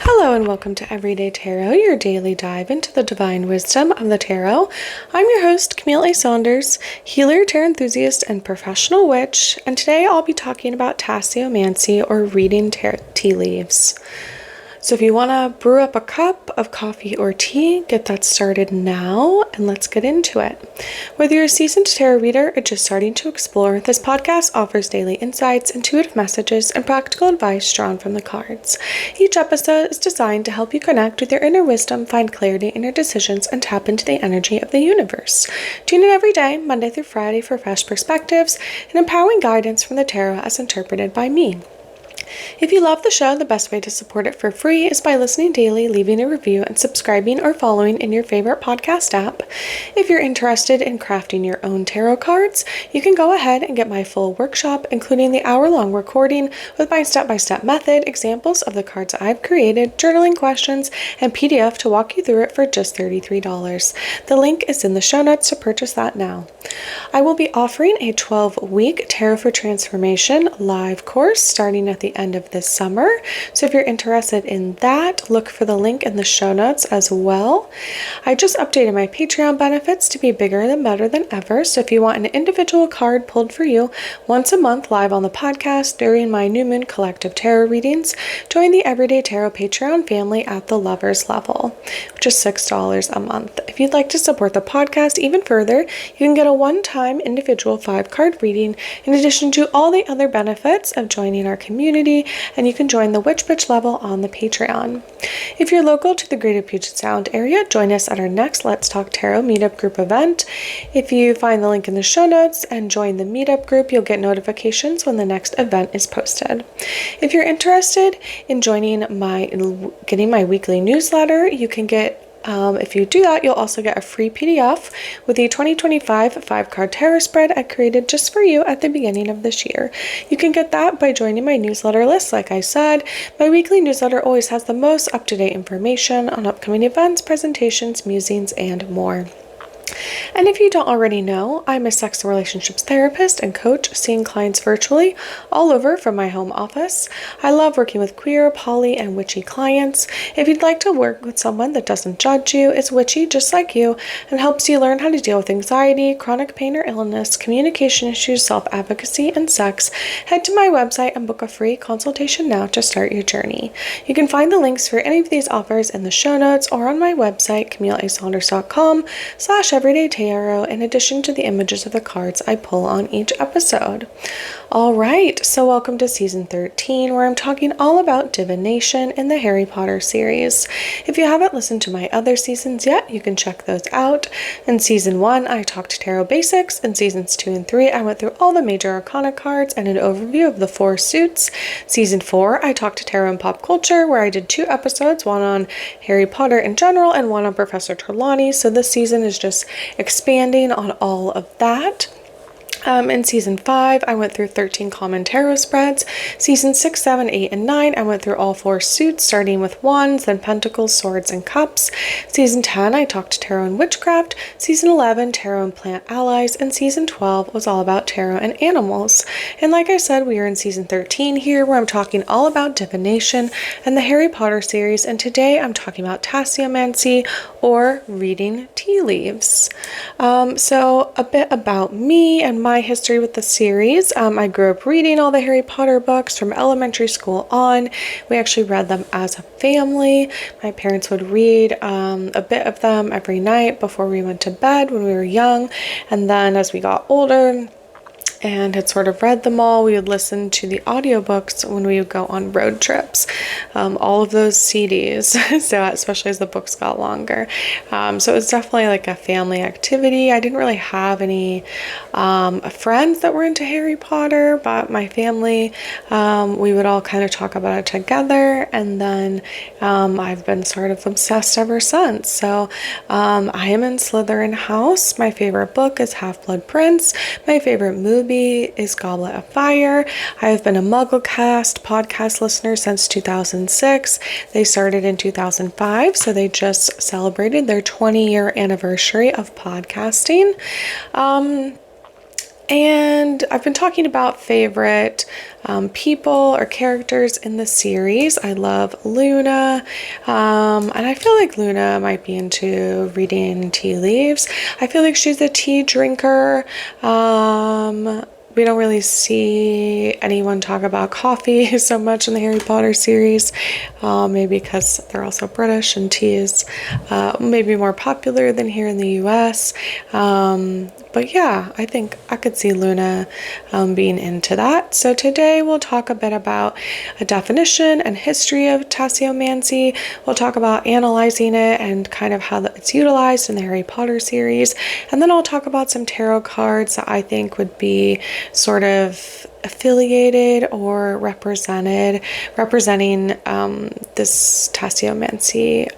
Hello and welcome to Everyday Tarot, your daily dive into the divine wisdom of the tarot. I'm your host, Camille A. Saunders, healer, tarot enthusiast, and professional witch, and today I'll be talking about tasseomancy or reading tea leaves. So if you want to brew up a cup of coffee or tea, get that started now, and let's get into it. Whether you're a seasoned tarot reader or just starting to explore, this podcast offers daily insights, intuitive messages, and practical advice drawn from the cards. Each episode is designed to help you connect with your inner wisdom, find clarity in your decisions, and tap into the energy of the universe. Tune in every day, Monday through Friday, for fresh perspectives and empowering guidance from the tarot as interpreted by me. If you love the show, the best way to support it for free is by listening daily, leaving a review, and subscribing or following in your favorite podcast app. If you're interested in crafting your own tarot cards, you can go ahead and get my full workshop, including the hour-long recording with my step-by-step method, examples of the cards I've created, journaling questions, and PDF to walk you through it for just $33. The link is in the show notes to purchase that now. I will be offering a 12-week Tarot for Transformation live course starting at the end of this summer. So if you're interested in that, look for the link in the show notes as well. I just updated my Patreon benefits to be bigger and better than ever. So if you want an individual card pulled for you once a month live on the podcast during my New Moon Collective Tarot readings, join the Everyday Tarot Patreon family at the Lovers level, which is $6 a month. If you'd like to support the podcast even further, you can get a one-time individual 5-card reading in addition to all the other benefits of joining our community, and you can join the Witch Bitch level on the Patreon. If you're local to the greater Puget Sound area, join us at our next Let's Talk Tarot meetup group event. If you find the link in the show notes and join the meetup group, you'll get notifications when the next event is posted. If you're interested in getting my weekly newsletter, you can get if you do that, you'll also get a free PDF with the 2025 5-card tarot spread I created just for you at the beginning of this year. You can get that by joining my newsletter list. Like I said, my weekly newsletter always has the most up-to-date information on upcoming events, presentations, musings, and more. And if you don't already know, I'm a sex and relationships therapist and coach, seeing clients virtually all over from my home office. I love working with queer, poly, and witchy clients. If you'd like to work with someone that doesn't judge you, is witchy just like you, and helps you learn how to deal with anxiety, chronic pain or illness, communication issues, self-advocacy, and sex, head to my website and book a free consultation now to start your journey. You can find the links for any of these offers in the show notes or on my website, CamilleASaunders.com/Everyday Tarot, in addition to the images of the cards I pull on each episode. All right, so welcome to season 13, where I'm talking all about divination in the Harry Potter series. If you haven't listened to my other seasons yet, you can check those out. In season 1, I talked tarot basics. In seasons 2 and 3, I went through all the major arcana cards and an overview of the 4 suits. Season 4, I talked tarot and pop culture, where I did 2 episodes, one on Harry Potter in general and one on Professor Trelawney. So this season is just expanding on all of that. In season 5, I went through 13 common tarot spreads. Season 6, 7, 8, and 9, I went through all 4 suits, starting with wands, then pentacles, swords, and cups. Season 10, I talked tarot and witchcraft. Season 11, tarot and plant allies. And season 12 was all about tarot and animals. And like I said, we are in season 13 here, where I'm talking all about divination and the Harry Potter series. And today I'm talking about tasseomancy, or reading tea leaves. So a bit about me and my history with the series. I grew up reading all the Harry Potter books from elementary school on. We actually read them as a family. My parents would read a bit of them every night before we went to bed when we were young. And then as we got older and had sort of read them all, we would listen to the audiobooks when we would go on road trips. All of those CDs, so especially as the books got longer. So it was definitely like a family activity. I didn't really have any friends that were into Harry Potter, but my family, we would all kind of talk about it together, and then I've been sort of obsessed ever since. So I am in Slytherin House. My favorite book is Half-Blood Prince. My favorite movie is Goblet of Fire. I have been a MuggleCast podcast listener since 2006. They started in 2005, so they just celebrated their 20-year anniversary of podcasting. And I've been talking about favorite people or characters in the series. I love Luna, and I feel like Luna might be into reading tea leaves. I feel like she's a tea drinker. We don't really see anyone talk about coffee so much in the Harry Potter series, maybe because they're also British and tea is maybe more popular than here in the US. But yeah, I think I could see Luna being into that. So today we'll talk a bit about a definition and history of tasseomancy. We'll talk about analyzing it and kind of how it's utilized in the Harry Potter series. And then I'll talk about some tarot cards that I think would be sort of affiliated or representing this tasseomancy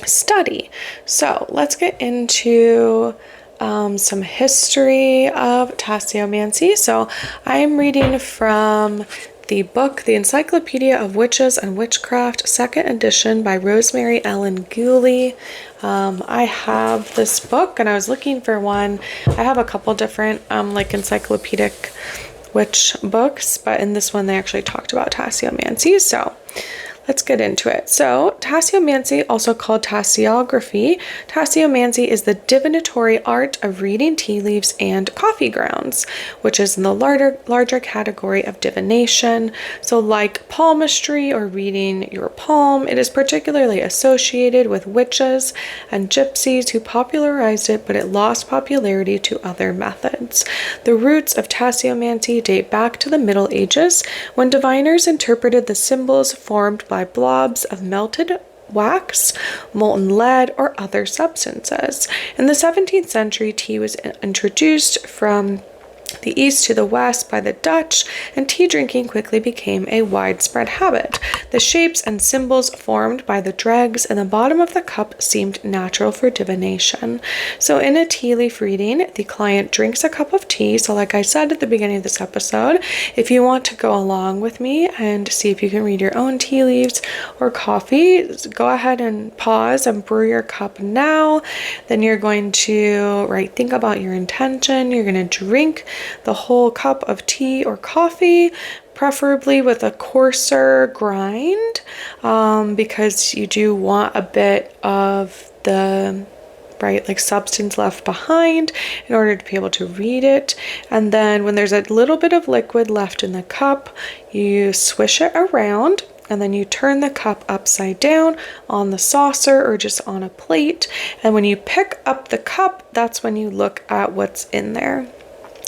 study. So let's get into some history of tasseomancy. So I am reading from the book, The Encyclopedia of Witches and Witchcraft, 2nd edition by Rosemary Ellen Gooley. I have this book and I was looking for one. I have a couple different like encyclopedic witch books, but in this one they actually talked about tasseomancy. So let's get into it. So, tasseomancy, also called tasseography. Tasseomancy is the divinatory art of reading tea leaves and coffee grounds, which is in the larger category of divination. So, like palmistry or reading your palm, it is particularly associated with witches and gypsies who popularized it, but it lost popularity to other methods. The roots of tasseomancy date back to the Middle Ages, when diviners interpreted the symbols formed by blobs of melted wax, molten lead, or other substances. In the 17th century, tea was introduced from the east to the west by the Dutch, and tea drinking quickly became a widespread habit. The shapes and symbols formed by the dregs in the bottom of the cup seemed natural for divination. So in a tea leaf reading, the client drinks a cup of tea. So like I said at the beginning of this episode, if you want to go along with me and see if you can read your own tea leaves or coffee, go ahead and pause and brew your cup now. Then you're going to think about your intention. You're going to drink the whole cup of tea or coffee, preferably with a coarser grind, because you do want a bit of the substance left behind in order to be able to read it. And then when there's a little bit of liquid left in the cup, you swish it around, and then you turn the cup upside down on the saucer or just on a plate. And when you pick up the cup, that's when you look at what's in there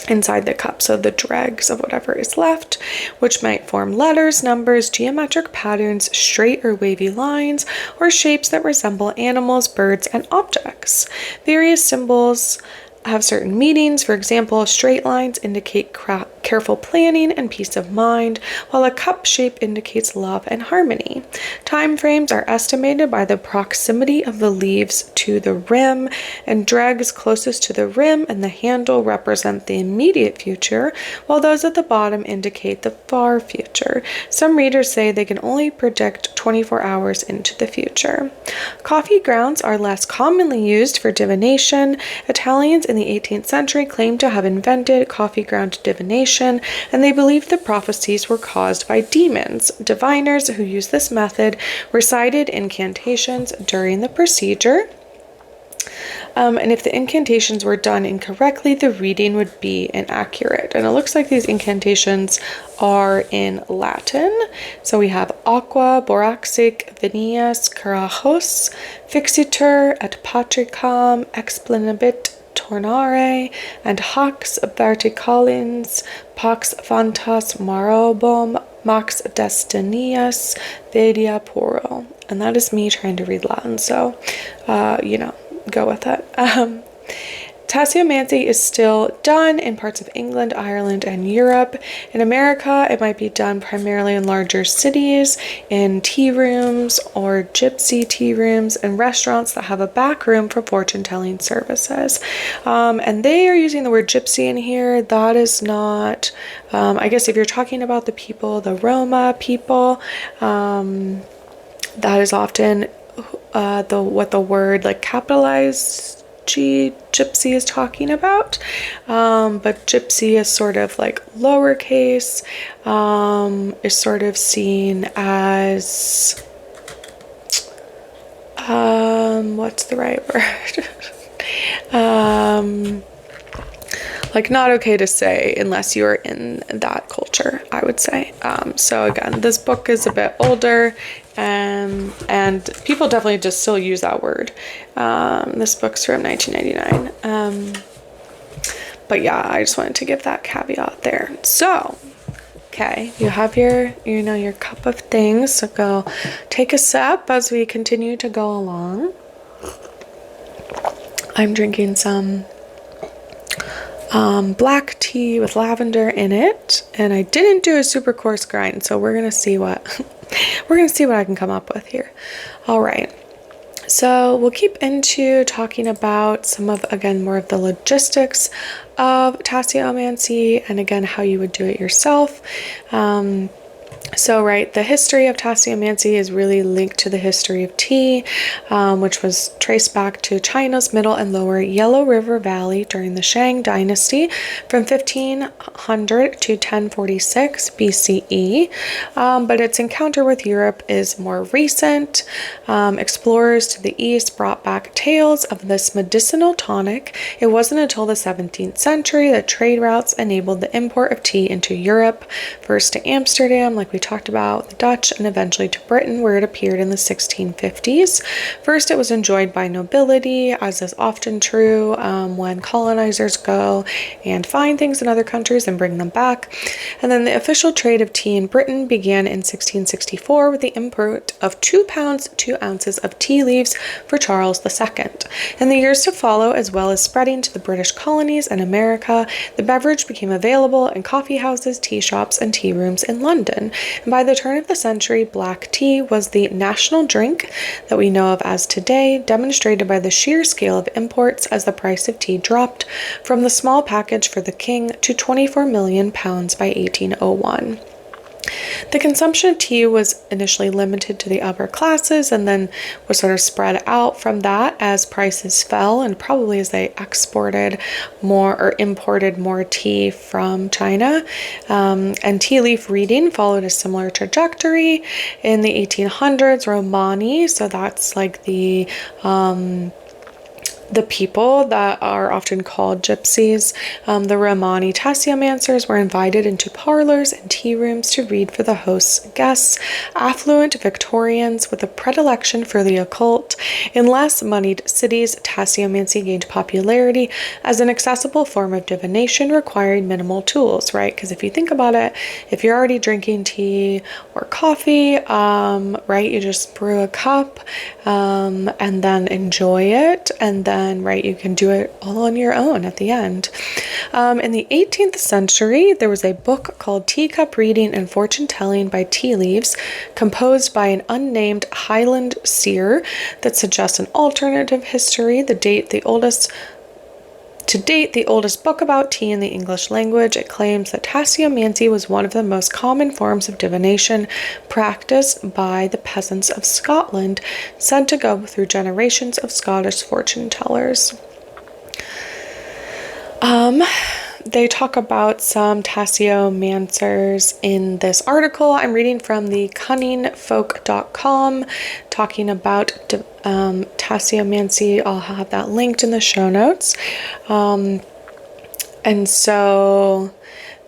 inside the cup. So the dregs of whatever is left, which might form letters, numbers, geometric patterns, straight or wavy lines, or shapes that resemble animals, birds, and objects. Various symbols have certain meanings. For example, straight lines indicate careful planning and peace of mind, while a cup shape indicates love and harmony. Time frames are estimated by the proximity of the leaves to the rim, and dregs closest to the rim and the handle represent the immediate future, while those at the bottom indicate the far future. Some readers say they can only predict 24 hours into the future. Coffee grounds are less commonly used for divination. Italians in the 18th century claimed to have invented coffee ground divination, and they believed the prophecies were caused by demons. Diviners who used this method recited incantations during the procedure. And if the incantations were done incorrectly, the reading would be inaccurate. And it looks like these incantations are in Latin. So we have aqua, boraxic, venias, carajos, fixitur, et patricam, explanabit, tornare, and hax verticalins, pax fantas marobum, max destinias, vedia puro. And that is me trying to read Latin, so, go with it. Tasseomancy is still done in parts of England, Ireland, and Europe. In America, it might be done primarily in larger cities, in tea rooms or gypsy tea rooms, and restaurants that have a back room for fortune-telling services. And they are using the word gypsy in here. That is not, I guess if you're talking about the people, the Roma people, that is often what the word capitalized gypsy is talking about. But gypsy is sort of like lowercase, is sort of seen as, what's the right word? Like not okay to say unless you're in that culture, I would say. So again, this book is a bit older, and people definitely just still use that word. This book's from 1999. But yeah, I just wanted to give that caveat there. So, okay, you have your, your cup of things. So go take a sip as we continue to go along. I'm drinking some black tea with lavender in it, and I didn't do a super coarse grind, so we're gonna see what I can come up with here. All right, so we'll keep into talking about some of, again, more of the logistics of tasseomancy, and again how you would do it yourself. So, right, the history of tasseomancy is really linked to the history of tea, which was traced back to China's Middle and Lower Yellow River Valley during the Shang Dynasty from 1500 to 1046 BCE. But its encounter with Europe is more recent. Explorers to the east brought back tales of this medicinal tonic. It wasn't until the 17th century that trade routes enabled the import of tea into Europe, first to Amsterdam, like we talked about, the Dutch, and eventually to Britain, where it appeared in the 1650s. First, it was enjoyed by nobility, as is often true when colonizers go and find things in other countries and bring them back. And then the official trade of tea in Britain began in 1664 with the import of 2 pounds 2 ounces of tea leaves for Charles II. In the years to follow, as well as spreading to the British colonies and America, the beverage became available in coffee houses, tea shops, and tea rooms in London. And by the turn of the century, black tea was the national drink that we know of as today, demonstrated by the sheer scale of imports as the price of tea dropped from the small package for the king to 24 million pounds by 1801. The consumption of tea was initially limited to the upper classes and then was sort of spread out from that as prices fell, and probably as they exported more or imported more tea from China. And tea leaf reading followed a similar trajectory in the 1800s. Romani, so that's like the people that are often called gypsies, the Romani tasseomancers, were invited into parlors and tea rooms to read for the host's guests, affluent Victorians with a predilection for the occult. In less moneyed cities, tasseomancy gained popularity as an accessible form of divination requiring minimal tools, right? Because if you think about it, if you're already drinking tea or coffee, right, you just brew a cup and then enjoy it, and then, right, you can do it all on your own at the end. In the 18th century, there was a book called Teacup Reading and Fortune Telling by Tea Leaves, composed by an unnamed Highland seer that suggests an alternative history. To date, the oldest book about tea in the English language, it claims that tasseomancy was one of the most common forms of divination practiced by the peasants of Scotland, said to go through generations of Scottish fortune tellers. They talk about some tasseomancers in this article. I'm reading from the cunningfolk.com, talking about tasseomancy. I'll have that linked in the show notes. And so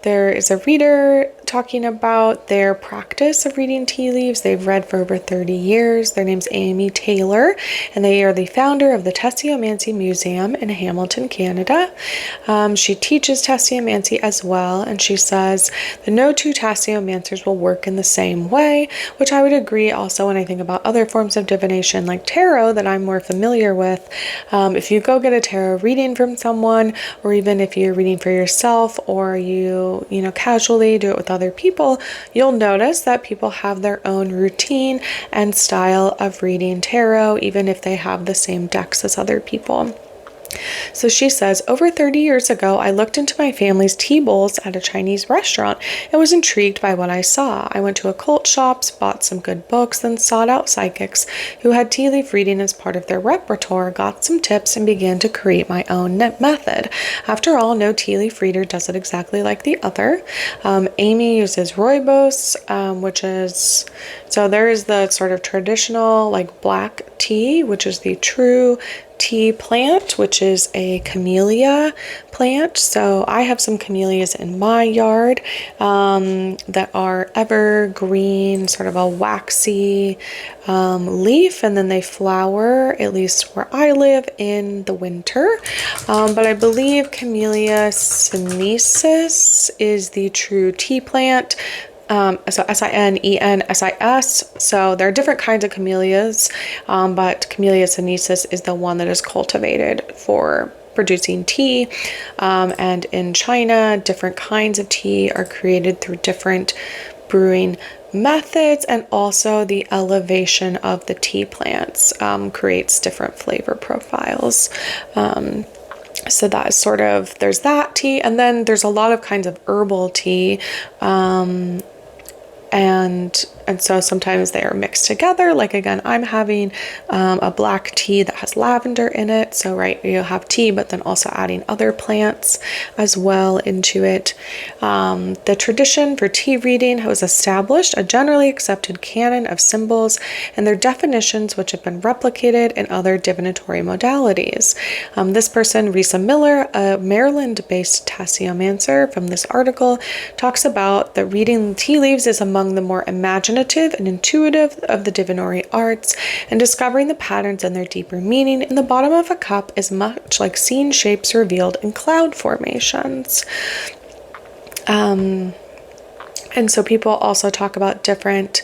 there is a reader talking about their practice of reading tea leaves. They've read for over 30 years. Their name's Amy Taylor, and they are the founder of the Tasseomancy Museum in Hamilton, Canada. She teaches tasseomancy as well, and she says that no two tasseomancers will work in the same way, which I would agree also when I think about other forms of divination like tarot that I'm more familiar with. If you go get a tarot reading from someone, or even if you're reading for yourself, or you casually do it with other people, you'll notice that people have their own routine and style of reading tarot, even if they have the same decks as other people. So she says, over 30 years ago, I looked into my family's tea bowls at a Chinese restaurant and was intrigued by what I saw. I went to occult shops, bought some good books, then sought out psychics who had tea leaf reading as part of their repertoire, got some tips, and began to create my own method. After all, no tea leaf reader does it exactly like the other. Amy uses rooibos, which is, so there is the sort of traditional like black tea, which is the true tea plant, which is a camellia plant. So I have some camellias in my yard that are evergreen, sort of a waxy leaf, and then they flower, at least where I live, in the winter. But I believe Camellia sinensis is the true tea plant. So Sinensis. So there are different kinds of camellias, but Camellia sinensis is the one that is cultivated for producing tea. And in China, different kinds of tea are created through different brewing methods, and also the elevation of the tea plants creates different flavor profiles. So that is sort of, there's that tea, and then there's a lot of kinds of herbal tea, and so sometimes they are mixed together. Like again, I'm having a black tea that has lavender in it. So right, you'll have tea, but then also adding other plants as well into it. The tradition for tea reading was established a generally accepted canon of symbols and their definitions, which have been replicated in other divinatory modalities. This person, Risa Miller, a Maryland-based tasseomancer from this article, talks about that reading tea leaves is among the more imaginative and intuitive of the divinatory arts, and discovering the patterns and their deeper meaning in the bottom of a cup is much like seeing shapes revealed in cloud formations. And so people also talk about different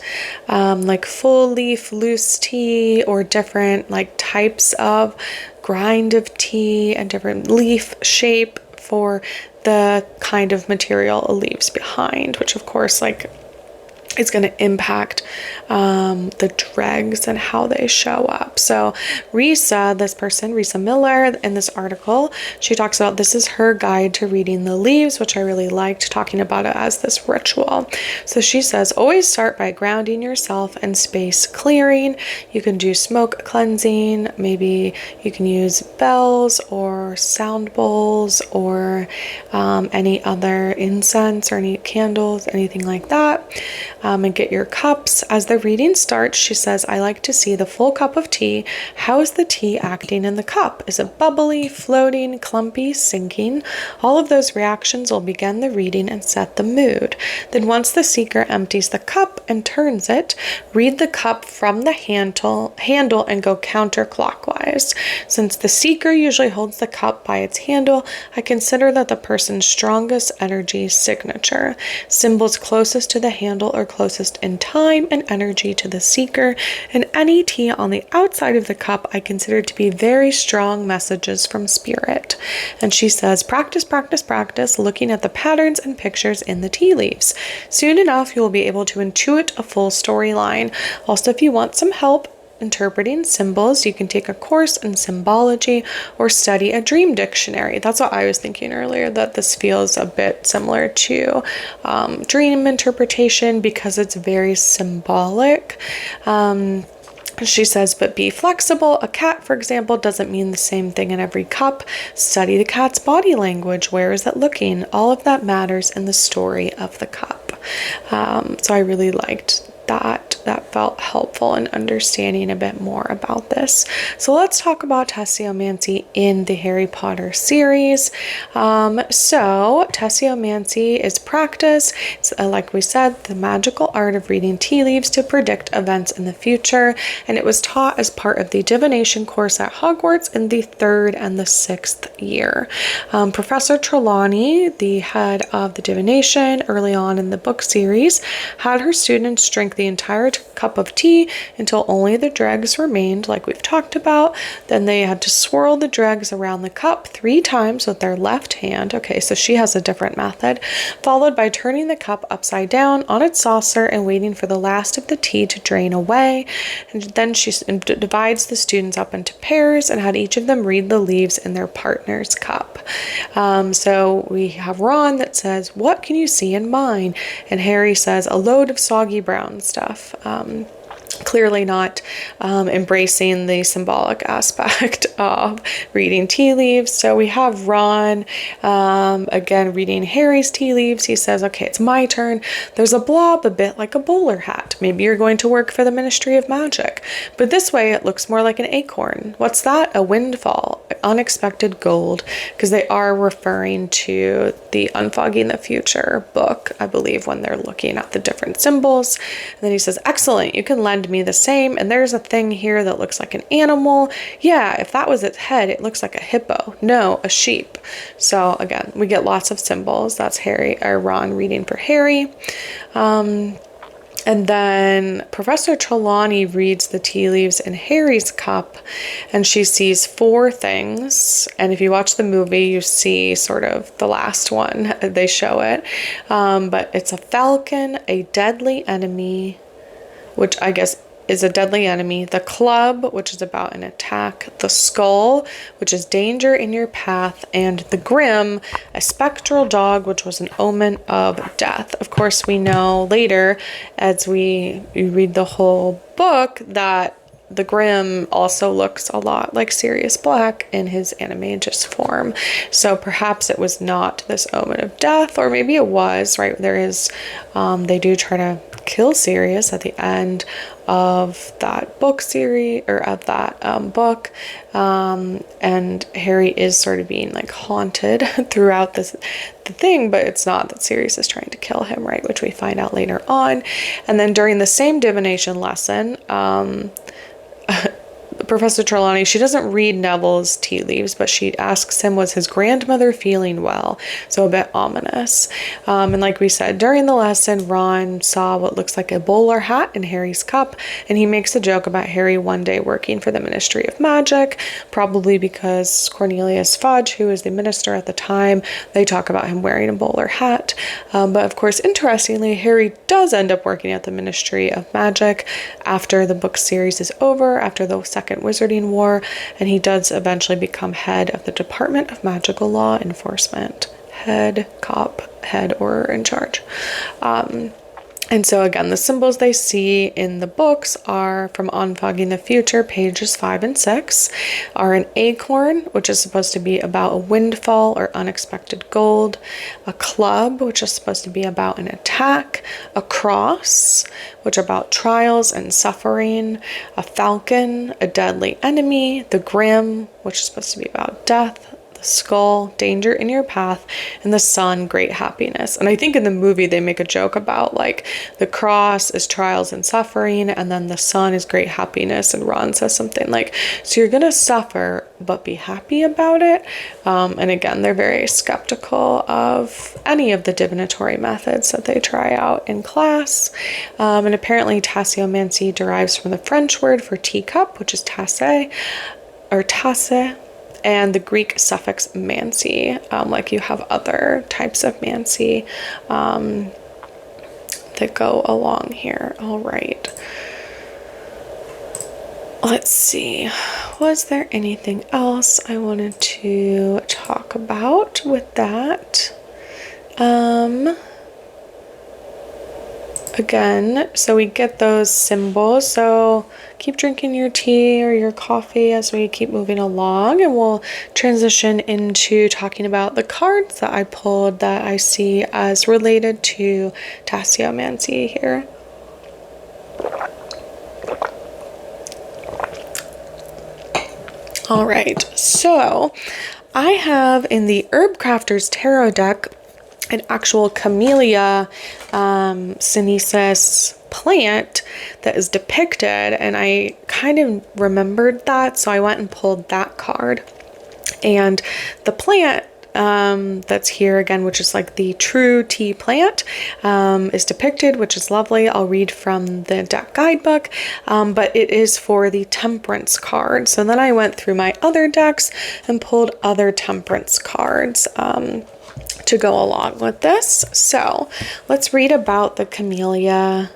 like full leaf loose tea, or different like types of grind of tea and different leaf shape for the kind of material it leaves behind, which of course like it's going to impact the dregs and how they show up. So Risa, this person, Risa Miller, in this article, she talks about this is her guide to reading the leaves, which I really liked, talking about it as this ritual. So she says, always start by grounding yourself and space clearing. You can do smoke cleansing. Maybe you can use bells or sound bowls, or any other incense or any candles, anything like that. And get your cups. As the reading starts, she says, I like to see the full cup of tea. How is the tea acting in the cup? Is it bubbly, floating, clumpy, sinking? All of those reactions will begin the reading and set the mood. Then once the seeker empties the cup and turns it, read the cup from the handle and go counterclockwise. Since the seeker usually holds the cup by its handle, I consider that the person's strongest energy signature. Symbols closest to the handle are closest in time and energy to the seeker, and any tea on the outside of the cup I consider to be very strong messages from spirit. And she says, practice, practice, practice, looking at the patterns and pictures in the tea leaves. Soon enough, you will be able to intuit a full storyline. Also, if you want some help interpreting symbols, you can take a course in symbology or study a dream dictionary. That's what I was thinking earlier, that this feels a bit similar to dream interpretation because it's very symbolic. She says, but be flexible. A cat, for example, doesn't mean the same thing in every cup. Study the cat's body language. Where is it looking? All of that matters in the story of the cup. So I really liked that. That felt helpful in understanding a bit more about this. So let's talk about tasseomancy in the Harry Potter series. So tasseomancy is practice. It's like we said, the magical art of reading tea leaves to predict events in the future. And it was taught as part of the divination course at Hogwarts in the 3rd and the 6th year. Professor Trelawney, the head of the divination early on in the book series, had her students drink the entire separate cup of tea until only the dregs remained, like we've talked about. Then they had to swirl the dregs around the cup 3 times with their left hand. Okay, so she has a different method, followed by turning the cup upside down on its saucer and waiting for the last of the tea to drain away. And then she divides the students up into pairs and had each of them read the leaves in their partner's cup. So we have Ron that says, "What can you see in mine?" And Harry says, "A load of soggy brown stuff." Clearly not embracing the symbolic aspect of reading tea leaves. So we have Ron again reading Harry's tea leaves. He says, "Okay, it's my turn. There's a blob a bit like a bowler hat. Maybe you're going to work for the Ministry of Magic. But this way it looks more like an acorn. What's that? A windfall. Unexpected gold." Because they are referring to the Unfogging the Future book, I believe, when they're looking at the different symbols. And then he says, "Excellent. You can lend me the same. And there's a thing here that looks like an animal. Yeah, if that was its head, it looks like a hippo. No, a sheep." So again, we get lots of symbols. That's Harry or Ron reading for Harry. And then Professor Trelawney reads the tea leaves in Harry's cup, and she sees 4 things. And if you watch the movie, you see sort of the last one. They show it. But it's a falcon, a deadly enemy, which I guess is a deadly enemy, the club, which is about an attack, the skull, which is danger in your path, and the grim, a spectral dog, which was an omen of death. Of course, we know later, as we read the whole book, that the Grim also looks a lot like Sirius Black in his animagus form. So perhaps it was not this omen of death, or maybe it was, right? There is, they do try to kill Sirius at the end of that book series, or of that book. And Harry is sort of being like haunted throughout the thing, but it's not that Sirius is trying to kill him, right? Which we find out later on. And then during the same divination lesson, Professor Trelawney, she doesn't read Neville's tea leaves, but she asks him, was his grandmother feeling well? So a bit ominous. And like we said, during the lesson, Ron saw what looks like a bowler hat in Harry's cup, and he makes a joke about Harry one day working for the Ministry of Magic, probably because Cornelius Fudge, who is the minister at the time, they talk about him wearing a bowler hat. But of course, interestingly, Harry does end up working at the Ministry of Magic after the book series is over, after the Second Wizarding War, and he does eventually become head of the Department of Magical Law Enforcement. Head, cop, head, or in charge. And so again, the symbols they see in the books are from Unfogging the Future, pages 5 and 6, are an acorn, which is supposed to be about a windfall or unexpected gold, a club, which is supposed to be about an attack, a cross, which are about trials and suffering, a falcon, a deadly enemy, the grim, which is supposed to be about death, the skull, danger in your path, and the sun, great happiness. And I think in the movie they make a joke about like the cross is trials and suffering, and then the sun is great happiness, and Ron says something like, so you're gonna suffer but be happy about it. And again, they're very skeptical of any of the divinatory methods that they try out in class. And apparently tasseomancy derives from the French word for teacup, which is tasse or tasse, and the Greek suffix mancy, like you have other types of mancy that go along here. All right. Let's see. Was there anything else I wanted to talk about with that? Again, so we get those symbols. So keep drinking your tea or your coffee as we keep moving along, and we'll transition into talking about the cards that I pulled that I see as related to tasseomancy here. All right, so I have in the Herb Crafter's Tarot deck an actual Camellia sinensis plant that is depicted, and I kind of remembered that, so I went and pulled that card. And the plant that's here again, which is like the true tea plant, is depicted, which is lovely. I'll read from the deck guidebook, but it is for the temperance card. So then I went through my other decks and pulled other temperance cards to go along with this. So let's read about the camellia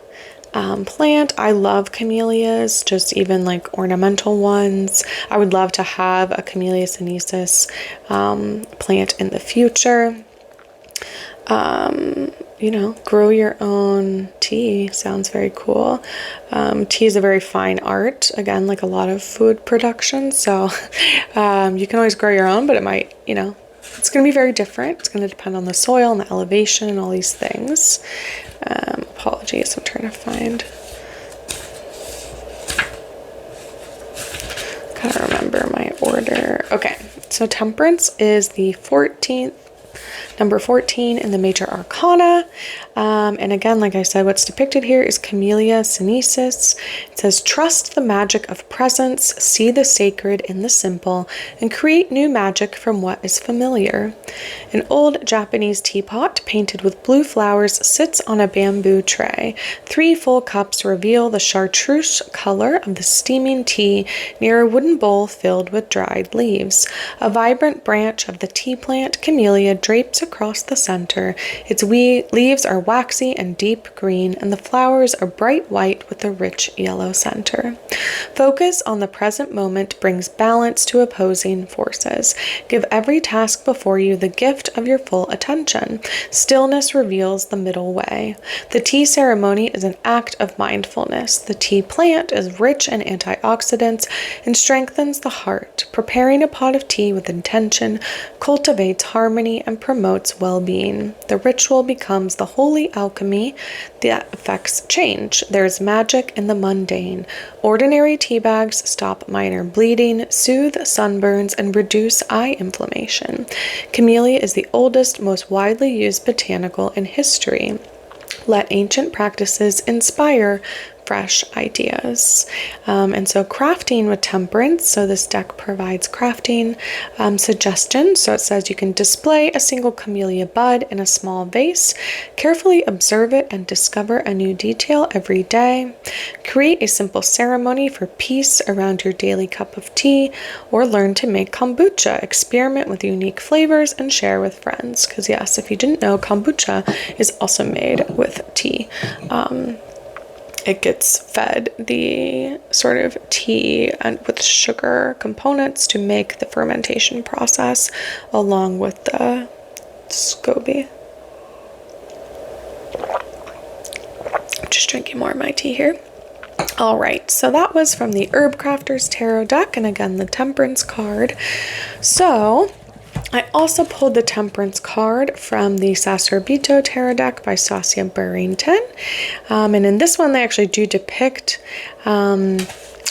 plant. I love camellias, just even like ornamental ones. I would love to have a Camellia sinensis plant in the future. You know, grow your own tea sounds very cool. Tea is a very fine art, again, like a lot of food production. So you can always grow your own, but it might, you know, it's going to be very different. It's going to depend on the soil and the elevation and all these things. Apologies, I'm trying to find. Gotta remember my order. Okay, so Temperance is the 14th. Number 14 in the Major Arcana. And again, like I said, what's depicted here is Camellia sinensis. It says, trust the magic of presence, see the sacred in the simple, and create new magic from what is familiar. An old Japanese teapot painted with blue flowers sits on a bamboo tray. 3 full cups reveal the chartreuse color of the steaming tea near a wooden bowl filled with dried leaves. A vibrant branch of the tea plant, Camellia, drapes across the center. Its leaves are waxy and deep green, and the flowers are bright white with a rich yellow center. Focus on the present moment brings balance to opposing forces. Give every task before you the gift of your full attention. Stillness reveals the middle way. The tea ceremony is an act of mindfulness. The tea plant is rich in antioxidants and strengthens the heart. Preparing a pot of tea with intention cultivates harmony and promotes well-being. The ritual becomes the holy alchemy that affects change. There is magic in the mundane. Ordinary tea bags stop minor bleeding, soothe sunburns, and reduce eye inflammation. Camellia is the oldest, most widely used botanical in history. Let ancient practices inspire fresh ideas. And so crafting with Temperance. So this deck provides crafting suggestions. So it says you can display a single camellia bud in a small vase, carefully observe it and discover a new detail every day. Create a simple ceremony for peace around your daily cup of tea, or learn to make kombucha. Experiment with unique flavors and share with friends. Because yes, if you didn't know, kombucha is also made with tea. It gets fed the sort of tea and with sugar components to make the fermentation process, along with the SCOBY. I'm just drinking more of my tea here. All right, so that was from the Herb Crafters Tarot deck, and again, the Temperance card. So I also pulled the Temperance card from the Sacerdote Tarot deck by Sasia Barrington. And in this one, they actually do depict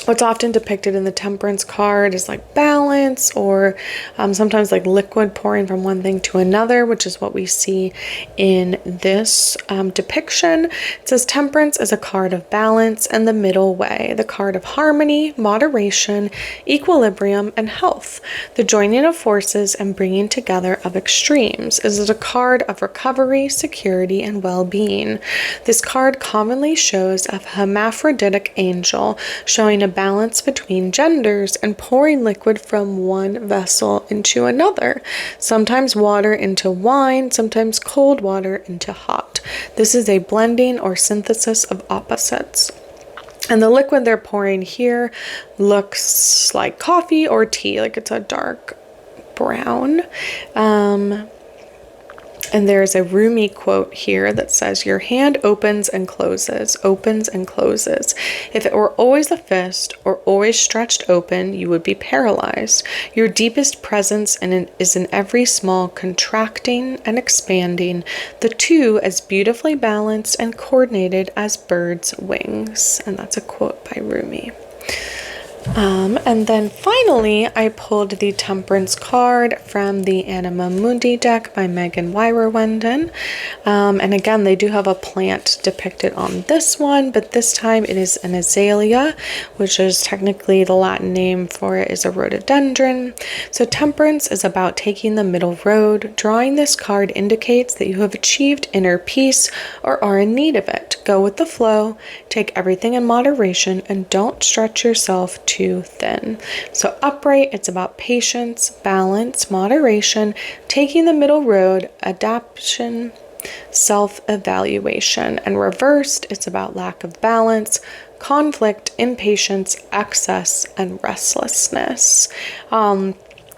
what's often depicted in the Temperance card is like balance, or sometimes like liquid pouring from one thing to another, which is what we see in this depiction. It says Temperance is a card of balance and the middle way, the card of harmony, moderation, equilibrium, and health, the joining of forces and bringing together of extremes. Is it a card of recovery, security, and well-being? This card commonly shows a hermaphroditic angel showing a balance between genders and pouring liquid from one vessel into another, sometimes water into wine, sometimes cold water into hot. This is a blending or synthesis of opposites. And the liquid they're pouring here looks like coffee or tea, like it's a dark brown. And there's a Rumi quote here that says, your hand opens and closes, opens and closes. If it were always a fist or always stretched open, you would be paralyzed. Your deepest presence is in every small contracting and expanding, the two as beautifully balanced and coordinated as birds' wings. And that's a quote by Rumi. And then finally, I pulled the Temperance card from the Anima Mundi deck by Megan Weirer-Wenden. And again, they do have a plant depicted on this one, but this time it is an azalea, which is technically the Latin name for it is a rhododendron. So Temperance is about taking the middle road. Drawing this card indicates that you have achieved inner peace or are in need of it. Go with the flow, take everything in moderation, and don't stretch yourself too thin. So upright, it's about patience, balance, moderation, taking the middle road, adaptation, self-evaluation. And reversed, it's about lack of balance, conflict, impatience, excess, and restlessness.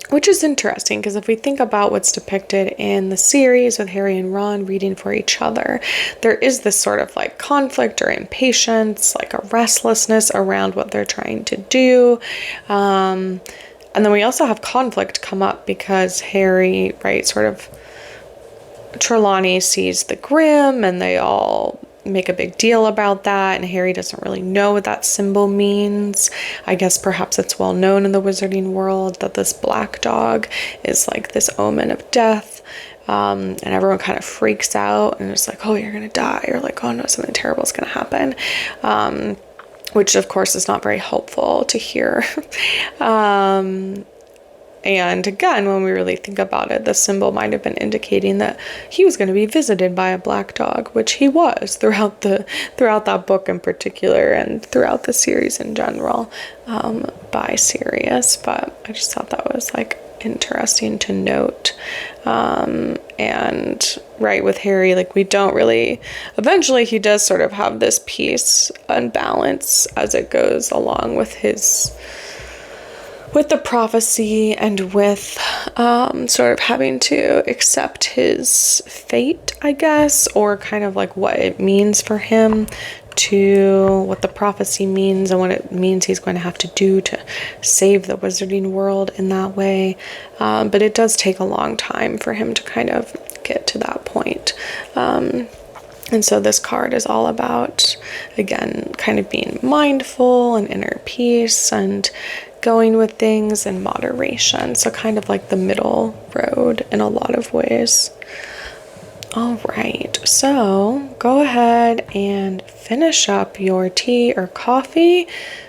Which is interesting because if we think about what's depicted in the series with Harry and Ron reading for each other, there is this sort of like conflict or impatience, like a restlessness around what they're trying to do. And then we also have conflict come up because Harry, right, sort of Trelawney sees the Grimm and they all make a big deal about that, and Harry doesn't really know what that symbol means. I guess perhaps it's well known in the wizarding world that this black dog is like this omen of death, and everyone kind of freaks out and it's like, oh, you're gonna die, or like, oh no, something terrible is gonna happen, which of course is not very helpful to hear. And again, when we really think about it, the symbol might have been indicating that he was going to be visited by a black dog, which he was throughout that book in particular, and throughout the series in general, by Sirius. But I just thought that was like interesting to note. And right with Harry, like we don't really, eventually he does sort of have this peace and balance as it goes along with the prophecy and with sort of having to accept his fate, I guess, or kind of like what it means for him, to what the prophecy means and what it means he's going to have to do to save the wizarding world in that way. But it does take a long time for him to kind of get to that point. And so this card is all about, again, kind of being mindful and inner peace and going with things in moderation. So kind of like the middle road in a lot of ways. All right, so go ahead and finish up your tea or coffee.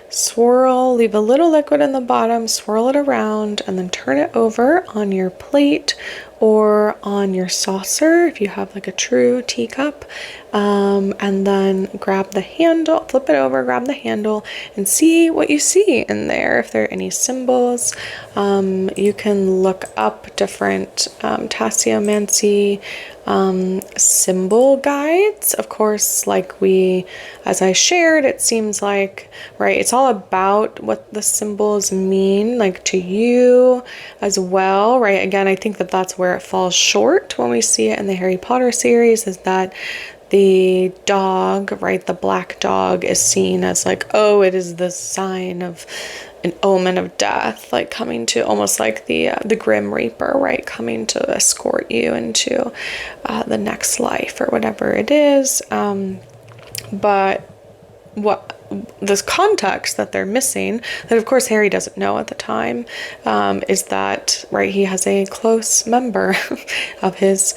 Swirl, leave a little liquid in the bottom, swirl it around, and then turn it over on your plate or on your saucer if you have like a true teacup, and then grab the handle, flip it over, grab the handle, and see what you see in there. If there are any symbols, you can look up different Tasseomancy symbol guides. Of course, like as I shared, it seems like, right, it's all about what the symbols mean, like to you as well, right? Again, I think that that's where it falls short when we see it in the Harry Potter series, is that the dog, right, the black dog is seen as like, oh, it is the sign of an omen of death, like coming to, almost like the Grim Reaper, right, coming to escort you into the next life or whatever it is. But what this context that they're missing, that of course Harry doesn't know at the time, is that, right, he has a close member of his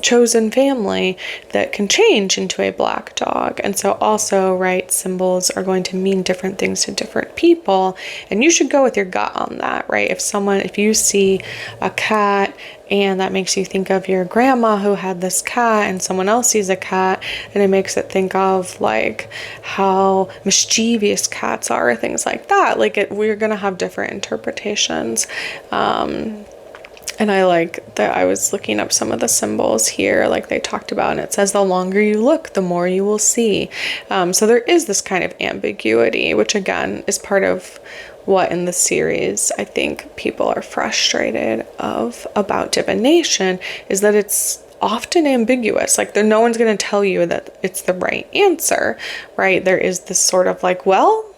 chosen family that can change into a black dog. And so also, right, symbols are going to mean different things to different people, and you should go with your gut on that, right? If you see a cat and that makes you think of your grandma who had this cat, and someone else sees a cat and it makes it think of like how mischievous cats are, things like that, we're gonna have different interpretations. And I like that I was looking up some of the symbols here, like they talked about, and it says the longer you look, the more you will see. So there is this kind of ambiguity, which again is part of what in the series I think people are frustrated about divination, is that it's often ambiguous. Like no one's going to tell you that it's the right answer, right? There is this sort of like, well,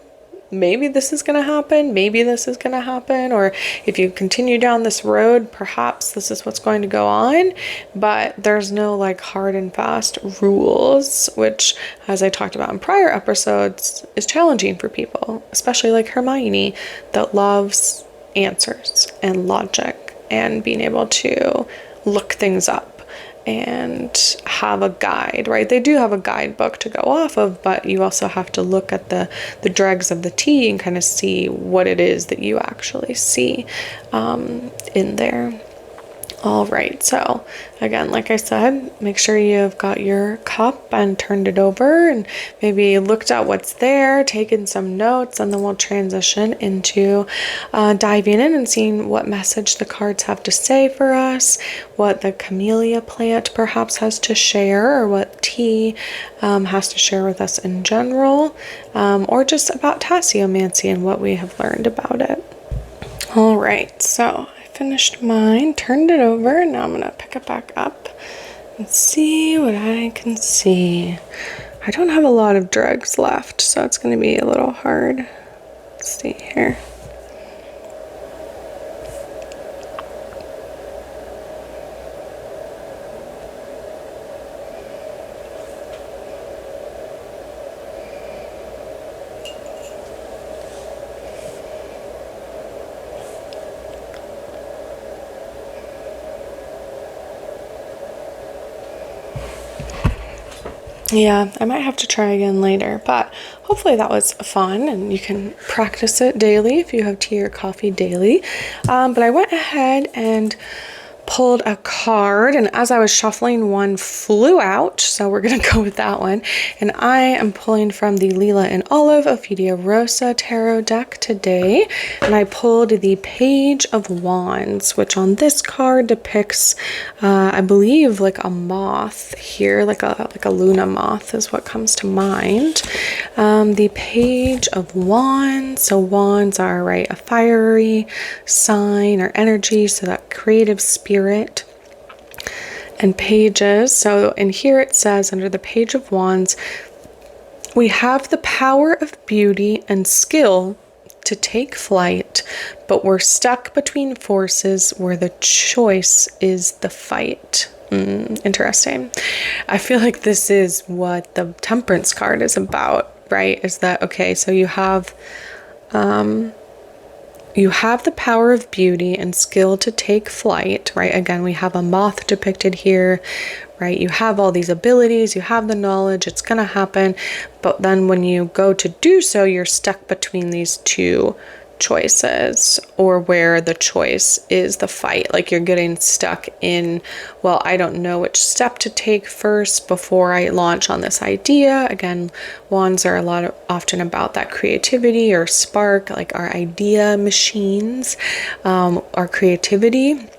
maybe this is going to happen, maybe this is going to happen, or if you continue down this road, perhaps this is what's going to go on, but there's no like hard and fast rules, which, as I talked about in prior episodes, is challenging for people, especially like Hermione, that loves answers and logic and being able to look things up and have a guide, right? They do have a guidebook to go off of, but you also have to look at the dregs of the tea and kind of see what it is that you actually see in there. All right, so again, like I said, make sure you've got your cup and turned it over and maybe looked at what's there, taken some notes, and then we'll transition into diving in and seeing what message the cards have to say for us, what the camellia plant perhaps has to share, or what tea has to share with us in general, or just about tasseomancy and what we have learned about it. All right, so finished mine, turned it over, and now I'm gonna pick it back up and see what I can see. I don't have a lot of dregs left, so it's gonna be a little hard. Let's see here. Yeah, I might have to try again later, but hopefully that was fun and you can practice it daily if you have tea or coffee daily. But I went ahead and pulled a card, and as I was shuffling, one flew out, so we're gonna go with that one. And I am pulling from the Lila and Olive Ophidia Rosa tarot deck today, and I pulled the Page of Wands, which on this card depicts I believe like a moth here, like a Luna moth is what comes to mind. The Page of Wands, so wands are, right, a fiery sign or energy, so that creative spirit. And pages, so in here it says under the Page of Wands, we have the power of beauty and skill to take flight, but we're stuck between forces where the choice is the fight. Interesting. I feel like this is what the Temperance card is about, right? Is that, okay, so you have the power of beauty and skill to take flight, right? Again, we have a moth depicted here, right? You have all these abilities, you have the knowledge, it's going to happen. But then when you go to do so, you're stuck between these two choices, or where the choice is the fight. Like you're getting stuck in, well, I don't know which step to take first before I launch on this idea. Again, wands are often about that creativity or spark, like our idea machines, our creativity.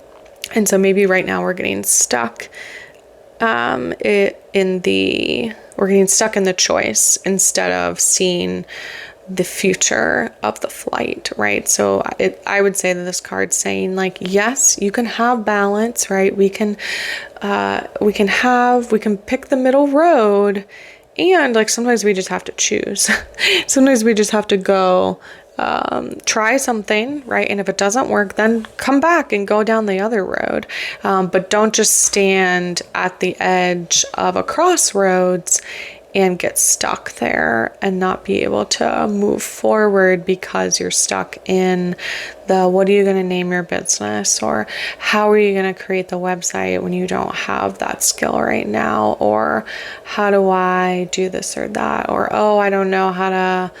And so maybe right now we're getting stuck we're getting stuck in the choice instead of seeing the future of the flight, right? So I would say that this card's saying, like, yes, you can have balance, right? We can pick the middle road, and like sometimes we just have to choose. Sometimes we just have to go try something, right? And if it doesn't work, then come back and go down the other road. But don't just stand at the edge of a crossroads and get stuck there and not be able to move forward because you're stuck in the, what are you going to name your business, or how are you going to create the website when you don't have that skill right now, or how do I do this or that, or oh, I don't know how to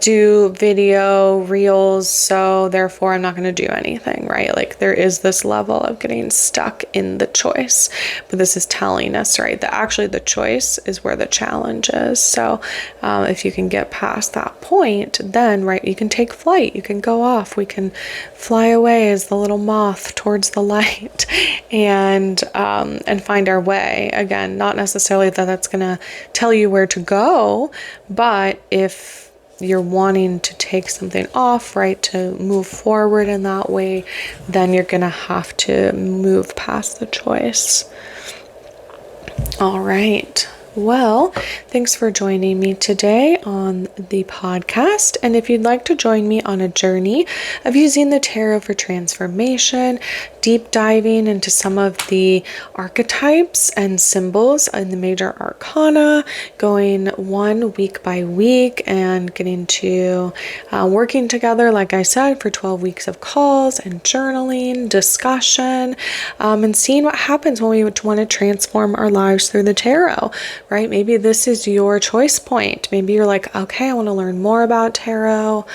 do video reels, so therefore I'm not going to do anything, right? Like there is this level of getting stuck in the choice, but this is telling us, right, that actually the choice is where the challenge is. So if you can get past that point, then, right, you can take flight, you can go off, we can fly away as the little moth towards the light and find our way. Again, not necessarily that that's going to tell you where to go, but if you're wanting to take something off, right, to move forward in that way, then you're gonna have to move past the choice. All right, Well, thanks for joining me today on the podcast. And if you'd like to join me on a journey of using the tarot for transformation, deep diving into some of the archetypes and symbols in the major arcana, going one week by week and getting to working together, like I said, for 12 weeks of calls and journaling, discussion, and seeing what happens when we want to transform our lives through the tarot. Right? Maybe this is your choice point. Maybe you're like, okay, I want to learn more about tarot.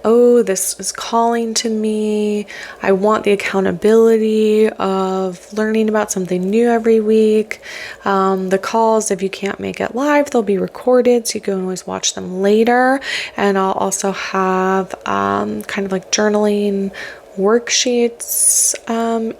Oh, this is calling to me. I want the accountability of learning about something new every week. The calls, if you can't make it live, they'll be recorded, so you can always watch them later. And I'll also have kind of like journaling worksheets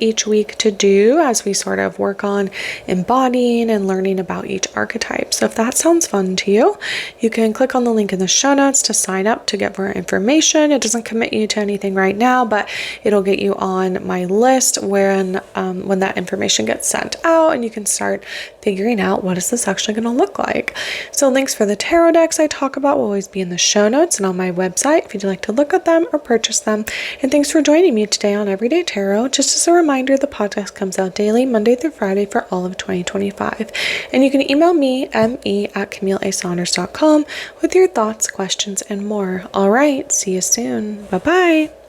each week to do as we sort of work on embodying and learning about each archetype. So if that sounds fun to you, you can click on the link in the show notes to sign up to get more information. It doesn't commit you to anything right now, but it'll get you on my list when that information gets sent out, and you can start figuring out what is this actually going to look like. So links for the tarot decks I talk about will always be in the show notes and on my website if you'd like to look at them or purchase them. And thanks for joining me today on Everyday Tarot. Just as a reminder, the podcast comes out daily, Monday through Friday for all of 2025. And you can email me, me@CamilleASaunders.com with your thoughts, questions, and more. All right, see you soon. Bye-bye.